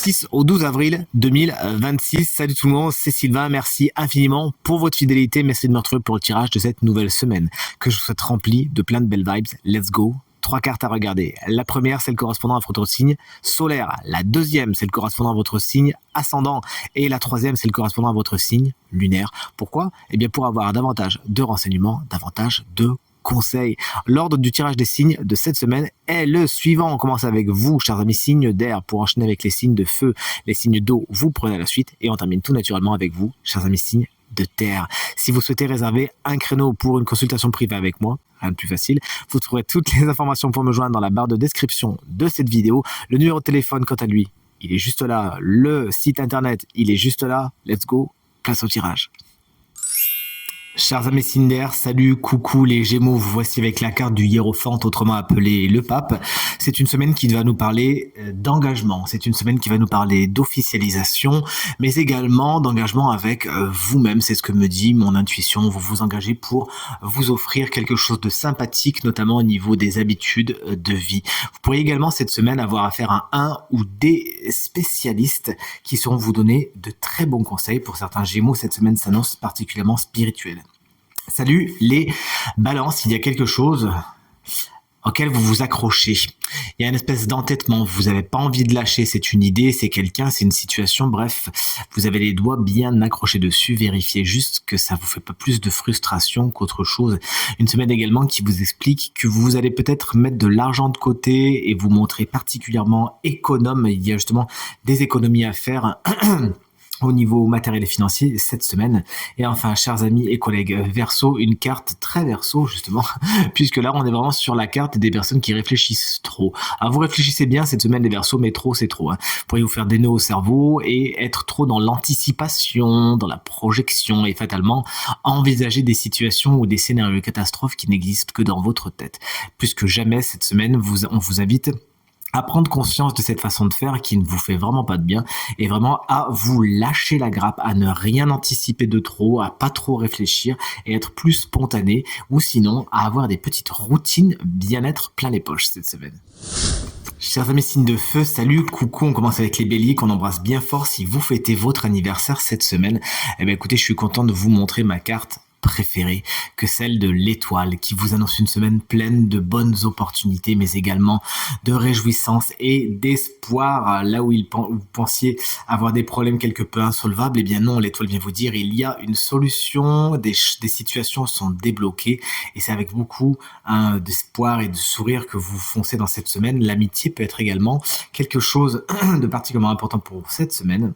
6 au 12 avril 2026. Salut tout le monde, c'est Sylvain. Merci infiniment pour votre fidélité. Merci de me retrouver pour le tirage de cette nouvelle semaine que je vous souhaite remplie de plein de belles vibes. Let's go. 3 cartes à regarder. La première, c'est le correspondant à votre signe solaire. La deuxième, c'est le correspondant à votre signe ascendant. Et la troisième, c'est le correspondant à votre signe lunaire. Pourquoi ? Eh bien, pour avoir davantage de renseignements, davantage de conseils. L'ordre du tirage des signes de cette semaine est le suivant. On commence avec vous, chers amis signes d'air, pour enchaîner avec les signes de feu. Les signes d'eau, vous prenez la suite. Et on termine tout naturellement avec vous, chers amis signes de terre. Si vous souhaitez réserver un créneau pour une consultation privée avec moi, rien de plus facile, vous trouverez toutes les informations pour me joindre dans la barre de description de cette vidéo. Le numéro de téléphone, quant à lui, il est juste là. Le site internet, il est juste là. Let's go, place au tirage. Chers amis signes d'air, salut, coucou les Gémeaux, vous voici avec la carte du Hiérophante, autrement appelé le Pape. C'est une semaine qui va nous parler d'engagement, c'est une semaine qui va nous parler d'officialisation, mais également d'engagement avec vous-même. C'est ce que me dit mon intuition. Vous vous engagez pour vous offrir quelque chose de sympathique, notamment au niveau des habitudes de vie. Vous pourriez également cette semaine avoir affaire à un ou des spécialistes qui sauront vous donner de très bons conseils. Pour certains Gémeaux, cette semaine s'annonce particulièrement spirituelle. Salut les balances, il y a quelque chose auquel vous vous accrochez. Il y a une espèce d'entêtement, vous n'avez pas envie de lâcher, c'est une idée, c'est quelqu'un, c'est une situation, bref, vous avez les doigts bien accrochés dessus, vérifiez juste que ça vous fait pas plus de frustration qu'autre chose. Une semaine également qui vous explique que vous allez peut-être mettre de l'argent de côté et vous montrer particulièrement économe. Il y a justement des économies à faire au niveau matériel et financier cette semaine. Et enfin, chers amis et collègues Verseau, une carte très Verseau justement, puisque là on est vraiment sur la carte des personnes qui réfléchissent trop. Alors vous réfléchissez bien cette semaine les Verseaux, mais trop c'est trop. Vous pourriez vous faire des nœuds au cerveau et être trop dans l'anticipation, dans la projection et fatalement envisager des situations ou des scénarios catastrophes qui n'existent que dans votre tête. Plus que jamais cette semaine, on vous invite à prendre conscience de cette façon de faire qui ne vous fait vraiment pas de bien et vraiment à vous lâcher la grappe, à ne rien anticiper de trop, à pas trop réfléchir et être plus spontané ou sinon à avoir des petites routines bien-être plein les poches cette semaine. Chers amis signes de feu, salut, coucou, on commence avec les béliers qu'on embrasse bien fort. Si vous fêtez votre anniversaire cette semaine, eh bien écoutez, je suis content de vous montrer ma carte préférée que celle de l'étoile qui vous annonce une semaine pleine de bonnes opportunités mais également de réjouissance et d'espoir. Là où vous pensiez avoir des problèmes quelque peu insolvables, eh bien non, l'étoile vient vous dire il y a une solution, des situations sont débloquées et c'est avec beaucoup d'espoir et de sourire que vous foncez dans cette semaine. L'amitié peut être également quelque chose de particulièrement important pour cette semaine.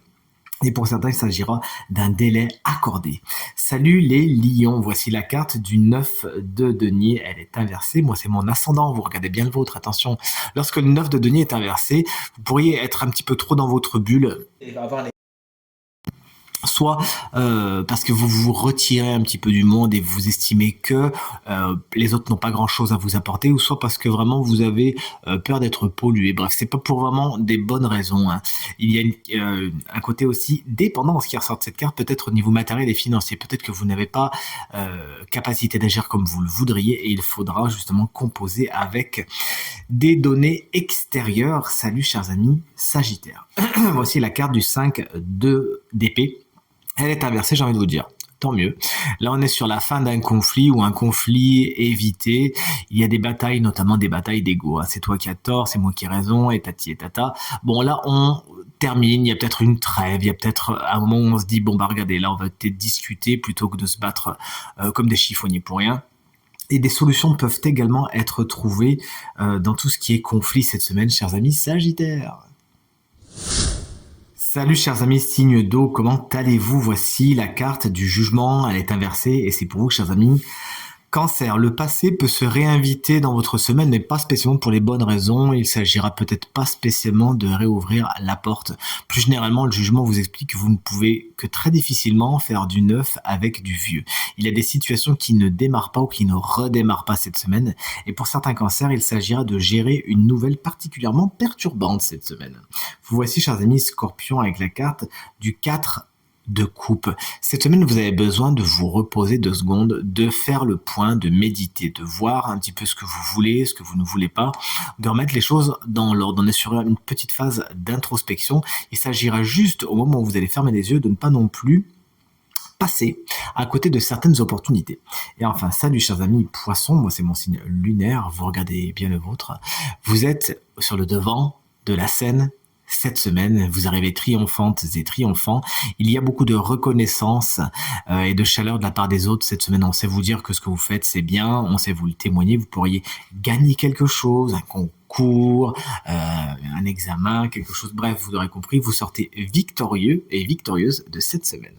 Et pour certains, il s'agira d'un délai accordé. Salut les lions, voici la carte du 9 de denier, elle est inversée. Moi, c'est mon ascendant, vous regardez bien le vôtre, attention. Lorsque le 9 de denier est inversé, vous pourriez être un petit peu trop dans votre bulle. Et avoir soit parce que vous vous retirez un petit peu du monde et vous estimez que les autres n'ont pas grand-chose à vous apporter, ou soit parce que vraiment vous avez peur d'être pollué. Bref, c'est pas pour vraiment des bonnes raisons. Il y a un côté aussi dépendance qui ressort de cette carte, peut-être au niveau matériel et financier. Peut-être que vous n'avez pas capacité d'agir comme vous le voudriez et il faudra justement composer avec des données extérieures. Salut chers amis Sagittaire. Voici la carte du 5 d'épée. Elle est inversée, j'ai envie de vous dire. Tant mieux. Là, on est sur la fin d'un conflit ou un conflit évité. Il y a des batailles, notamment des batailles d'ego. C'est toi qui as tort, c'est moi qui ai raison, et tati et tata. Bon, là, on termine. Il y a peut-être une trêve. Il y a peut-être un moment où on se dit, bon, bah, regardez, là, on va peut-être discuter plutôt que de se battre comme des chiffonniers pour rien. Et des solutions peuvent également être trouvées dans tout ce qui est conflit cette semaine, chers amis Sagittaires. Salut chers amis signes d'eau, comment allez-vous? Voici la carte du jugement, elle est inversée et c'est pour vous chers amis Cancer, le passé peut se réinviter dans votre semaine, mais pas spécialement pour les bonnes raisons. Il s'agira peut-être pas spécialement de réouvrir la porte. Plus généralement, le jugement vous explique que vous ne pouvez que très difficilement faire du neuf avec du vieux. Il y a des situations qui ne démarrent pas ou qui ne redémarrent pas cette semaine. Et pour certains cancers, il s'agira de gérer une nouvelle particulièrement perturbante cette semaine. Vous voici, chers amis Scorpions, avec la carte du 4 de coupe. Cette semaine, vous avez besoin de vous reposer 2 secondes, de faire le point, de méditer, de voir un petit peu ce que vous voulez, ce que vous ne voulez pas, de remettre les choses dans l'ordre. On est sur une petite phase d'introspection. Il s'agira juste, au moment où vous allez fermer les yeux, de ne pas non plus passer à côté de certaines opportunités. Et enfin, salut chers amis poissons, moi c'est mon signe lunaire, vous regardez bien le vôtre. Vous êtes sur le devant de la scène cette semaine, vous arrivez triomphantes et triomphants. Il y a beaucoup de reconnaissance et de chaleur de la part des autres cette semaine. On sait vous dire que ce que vous faites c'est bien, on sait vous le témoigner, vous pourriez gagner quelque chose, un concours, un examen, quelque chose. Bref, vous aurez compris, vous sortez victorieux et victorieuse de cette semaine.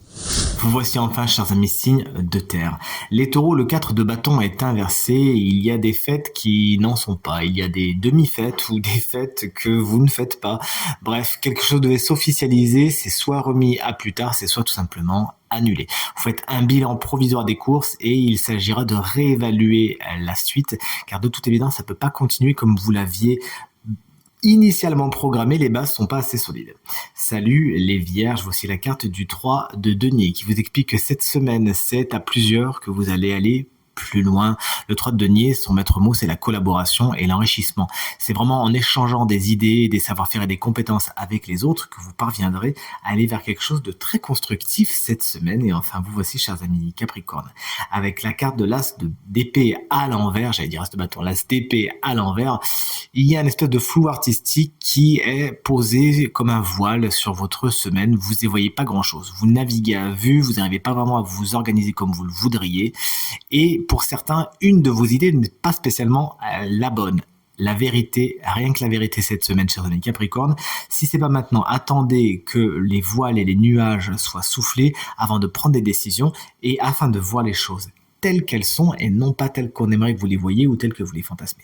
Vous voici enfin, chers amis, signes de terre. Les taureaux, le 4 de bâton est inversé. Il y a des fêtes qui n'en sont pas. Il y a des demi-fêtes ou des fêtes que vous ne faites pas. Bref, quelque chose devait s'officialiser. C'est soit remis à plus tard, c'est soit tout simplement annulé. Vous faites un bilan provisoire des courses et il s'agira de réévaluer la suite, car de toute évidence, ça ne peut pas continuer comme vous l'aviez initialement programmé, les bases sont pas assez solides. Salut les vierges, voici la carte du 3 de denier qui vous explique que cette semaine, c'est à plusieurs que vous allez aller plus loin. Le 3 de denier, son maître mot, c'est la collaboration et l'enrichissement. C'est vraiment en échangeant des idées, des savoir-faire et des compétences avec les autres que vous parviendrez à aller vers quelque chose de très constructif cette semaine. Et enfin, vous voici, chers amis Capricorne, avec la carte de l'as d'épée à l'envers, j'allais dire as de bâton, l'as d'épée à l'envers, il y a une espèce de flou artistique qui est posé comme un voile sur votre semaine. Vous n'y voyez pas grand-chose. Vous naviguez à vue, vous n'arrivez pas vraiment à vous organiser comme vous le voudriez. Et pour certains, une de vos idées n'est pas spécialement la bonne. La vérité, rien que la vérité cette semaine, chers amis Capricorne. Si c'est pas maintenant, attendez que les voiles et les nuages soient soufflés avant de prendre des décisions et afin de voir les choses telles qu'elles sont et non pas telles qu'on aimerait que vous les voyiez ou telles que vous les fantasmez.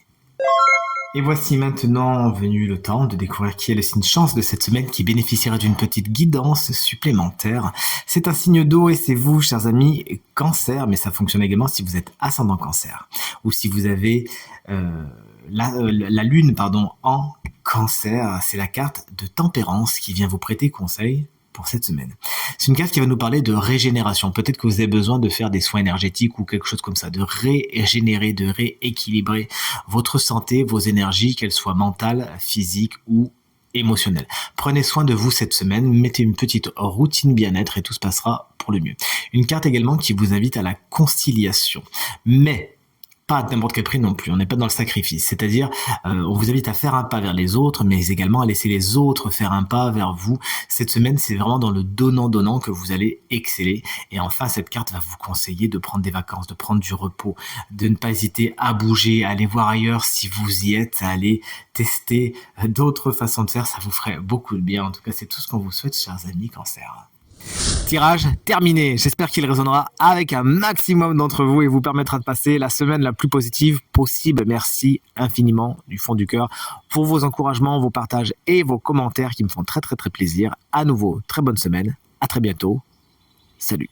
Et voici maintenant venu le temps de découvrir qui est le signe chance de cette semaine qui bénéficiera d'une petite guidance supplémentaire. C'est un signe d'eau et c'est vous, chers amis, Cancer, mais ça fonctionne également si vous êtes ascendant Cancer ou si vous avez la lune en Cancer. C'est la carte de tempérance qui vient vous prêter conseil pour cette semaine. C'est une carte qui va nous parler de régénération. Peut-être que vous avez besoin de faire des soins énergétiques ou quelque chose comme ça, de régénérer, de rééquilibrer votre santé, vos énergies, qu'elles soient mentales, physiques ou émotionnelles. Prenez soin de vous cette semaine, mettez une petite routine bien-être et tout se passera pour le mieux. Une carte également qui vous invite à la conciliation. Mais pas à n'importe quel prix non plus, on n'est pas dans le sacrifice, c'est-à-dire on vous invite à faire un pas vers les autres, mais également à laisser les autres faire un pas vers vous. Cette semaine, c'est vraiment dans le donnant-donnant que vous allez exceller. Et enfin, cette carte va vous conseiller de prendre des vacances, de prendre du repos, de ne pas hésiter à bouger, à aller voir ailleurs si vous y êtes, à aller tester d'autres façons de faire, ça vous ferait beaucoup de bien. En tout cas, c'est tout ce qu'on vous souhaite, chers amis Cancer. Tirage terminé. J'espère qu'il résonnera avec un maximum d'entre vous et vous permettra de passer la semaine la plus positive possible. Merci infiniment du fond du cœur pour vos encouragements, vos partages et vos commentaires qui me font très très très plaisir. À nouveau, très bonne semaine. À très bientôt. Salut.